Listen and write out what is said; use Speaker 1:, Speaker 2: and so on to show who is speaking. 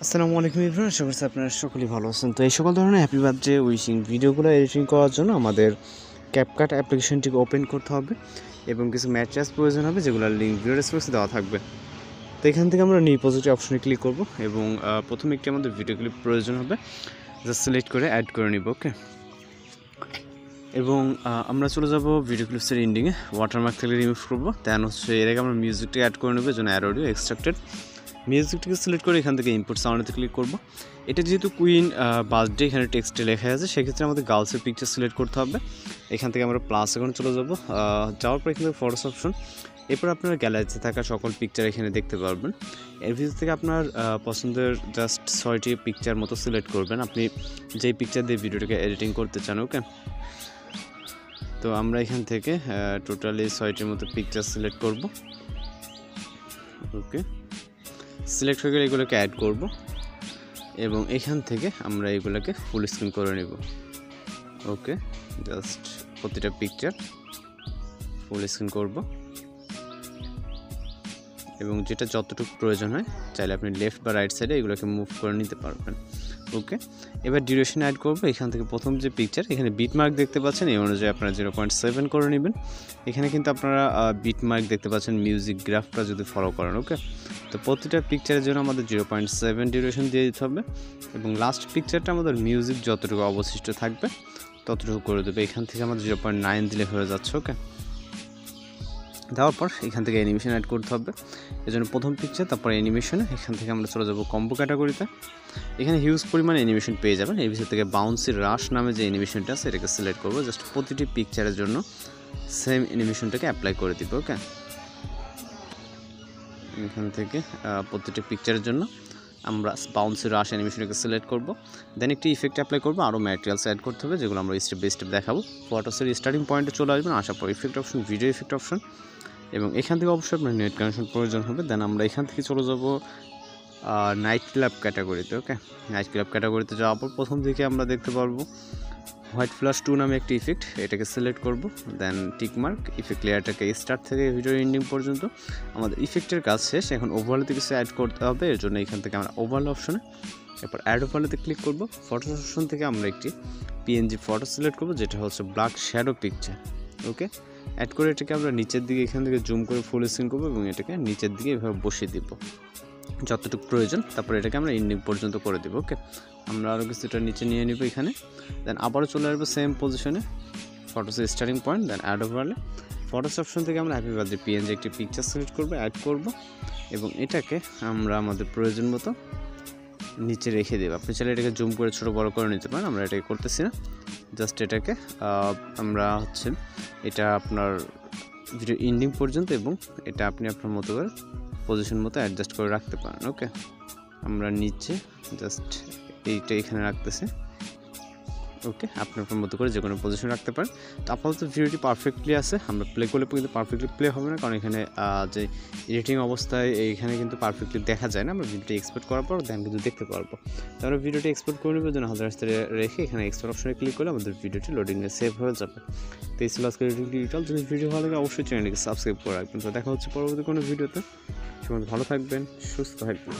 Speaker 1: আসসালামু আলাইকুম এভরিওয়ান, আশা করছি আপনারা সকলেই ভালো আছেন। তো এই সকল ধরনের হ্যাপি বার্থডে উইশিং ভিডিওগুলো এডিটিং করার জন্য আমাদের ক্যাপকাট অ্যাপ্লিকেশনটিকে ওপেন করতে হবে এবং কিছু ম্যাট্রিক্স প্রয়োজন হবে, যেগুলোর লিঙ্ক ভিডিও ডেসক্রিপশনে দেওয়া থাকবে। তো এখান থেকে আমরা নিউ প্রজেক্ট অপশনে ক্লিক করব এবং প্রথমে একটি আমাদের ভিডিও ক্লিপ প্রয়োজন হবে, জাস্ট সিলেক্ট করে অ্যাড করে নিব। ওকে, এবং আমরা চলে যাব ভিডিও ক্লিপসের এন্ডিংয়ে, ওয়াটারমার্ক থেকে রিমুভ করবো। দেন হচ্ছে এর আগে আমরা মিউজিকটি অ্যাড করে নেব, জন্য অ্যাড অডিও এক্সট্রাক্টেড মিউজিকটিকে সিলেক্ট করে এখান থেকে ইনপুট সাউন্ডেতে ক্লিক করব। এটা যেহেতু কুইন বার্থডে এখানে টেক্সটে লেখা আছে, সেক্ষেত্রে আমাদের গার্লসের পিকচার সিলেক্ট করতে হবে। এখান থেকে আমরা প্লাস এখন চলে যাব, যাওয়ার পর এখান থেকে ফটোস অপশন, এরপর আপনার গ্যালারিতে থাকা সকল পিকচার এখানে দেখতে পারবেন। এর ভিতর থেকে আপনার পছন্দের জাস্ট 6টি পিকচার মতো সিলেক্ট করবেন, আপনি যেই পিকচার দিয়ে ভিডিওটাকে এডিটিং করতে চান। ওকে, তো আমরা এখান থেকে টোটালি 6টির মতো পিকচার সিলেক্ট করব। ওকে, সিলেক্ট হয়ে গেলে এগুলোকে অ্যাড করব এবং এখান থেকে আমরা এগুলোকে ফুল স্ক্রিন করে নেব। ওকে, জাস্ট প্রতিটা পিকচার ফুল স্ক্রিন করব এবং যেটা যতটুকু প্রয়োজন হয় চাইলে আপনি লেফট বা রাইট সাইডে এগুলোকে মুভ করে নিতে পারবেন। ওকে, এবার ডিউরেশন অ্যাড করবো। এখান থেকে প্রথম যে পিকচার এখানে বিটমার্ক দেখতে পাচ্ছেন, এই অনুযায়ী আপনারা 0.7 করে নেবেন। এখানে কিন্তু আপনারা বিটমার্ক দেখতে পাচ্ছেন মিউজিক গ্রাফটা যদি ফলো করেন। ওকে, তো প্রতিটা পিকচারের জন্য আমাদের 0.7 ডিউরেশন দিয়ে দিতে হবে এবং লাস্ট পিকচারটা আমাদের মিউজিক যতটুকু অবশিষ্ট থাকবে ততটুকু করে দেবে। এখান থেকে আমাদের 0.9 দিলে হয়ে যাচ্ছে। ওকে, দেওয়ার পর এখান থেকে অ্যানিমেশন অ্যাড করতে হবে, এই জন্য প্রথম পিকচার তারপর অ্যানিমেশনে। এখান থেকে আমরা চলে যাব কম্বো ক্যাটাগরিতে, এখানে হিউজ পরিমাণে অ্যানিমেশন পেয়ে যাবেন। এর ভিতর থেকে বাউন্সি রাশ নামে যে অ্যানিমেশনটা আছে এটাকে সিলেক্ট করবো, জাস্ট প্রতিটি পিকচারের জন্য সেম অ্যানিমেশনটাকে অ্যাপ্লাই করে দিব। ওকে, এখান থেকে প্রতিটি পিকচারের জন্য আমরা বাউন্সি রাশ অ্যানিমেশনটাকে সিলেক্ট করব, দেন একটি ইফেক্ট অ্যাপ্লাই করবো, আরও ম্যাটেরিয়ালস অ্যাড করতে হবে, যেগুলো আমরা স্টেপ বাই স্টেপ দেখাবো। ফটোসের স্টার্টিং পয়েন্টে চলে আসবেন, আসার পর effect option, video effect option, এবং এখান থেকে অবশ্যই আপনার নেট কানেকশন প্রয়োজন হবে। দেন আমরা এখান থেকে চলে যাব নাইট ক্লাব ক্যাটাগরিতে। ওকে, নাইট ক্লাব ক্যাটাগরিতে যাওয়ার পর প্রথম দিকে আমরা দেখতে পারবো হোয়াইট ফ্ল্যাশ 2 নামে একটি ইফেক্ট, এটাকে সিলেক্ট করব। দেন টিকমার্ক ইফেক্ট লেয়ারটাকে স্টার্ট থেকে ভিডিও এন্ডিং পর্যন্ত আমাদের ইফেক্টের কাজ শেষ। এখন ওভারলেতে কিছু অ্যাড করতে হবে, এর জন্য এখান থেকে আমরা ওভারলে অপশনে, এরপর অ্যাড ওভারলেতে ক্লিক করব। ফটো অপশন থেকে আমরা একটি পিএনজি ফটো সিলেক্ট করব, যেটা হচ্ছে ব্ল্যাক শ্যাডো পিকচার। ওকে, অ্যাড করে এটাকে আমরা নিচের দিকে এখান থেকে জুম করে ফুল স্ক্রিন করবো এবং এটাকে নিচের দিকে এভাবে বসিয়ে দিব যতটুকু প্রয়োজন। তারপরে এটাকে আমরা এন্ডিং পর্যন্ত করে দেবো। ওকে, আমরা আরও কিছুটা নিচে নিয়ে নিব এখানে, দেন আবারও চলে আসবো সেম পজিশনে, ফটোসের স্টার্টিং পয়েন্ট, দেন অ্যাড ওভারলে। ফটোস অপশন থেকে আমরা হ্যাপি বার্থডে পিএনজি একটি পিকচার সিলেক্ট করবো, অ্যাড করব এবং এটাকে আমরা আমাদের প্রয়োজন মতো নিচে রেখে দেবো। আপনি চাইলে এটাকে জুম করে ছোটো বড়ো করে নিতে পারেন, আমরা এটাকে করতেছি না, জাস্ট এটাকে আমরা এটা আপনার ভিডিও এন্ডিং পর্যন্ত এবং এটা আপনি আপনার মতো করে পজিশন মতো অ্যাডজাস্ট করে রাখতে পারেন। ওকে, আমরা নিচে জাস্ট এইটা এখানে রাখতেছি। ওকে, আপনার মতো করে যে কোনো পজিশন রাখতে পারেন। তো আপাতত ভিডিওটি পারফেক্টলি আছে, আমরা প্লে করলে কিন্তু পারফেক্টলি প্লে হবে না, কারণ এখানে যে এডিটিং অবস্থায় এইখানে কিন্তু পারফেক্টলি দেখা যায় না। আমরা ভিডিওটি এক্সপোর্ট করার পর দেন কিন্তু দেখতে পারবো। তো আমরা ভিডিওটি এক্সপোর্ট করে নেব, যেন হাজার রাস্তায় রেখে এখানে এক্সপোর্ট অপশনে ক্লিক করলে আমাদের ভিডিওটি লোডিংয়ে সেভ হয়ে যাবে। তো এই ছিল আজকের এডিটিং টিউটোরিয়াল। যদি ভিডিও ভালো লাগে অবশ্যই চ্যানেলটিকে সাবস্ক্রাইব করে রাখবেন। তো দেখা হচ্ছে পরবর্তী কোনো ভিডিওতে। সেখানে ভালো থাকবেন, সুস্থ থাকবেন।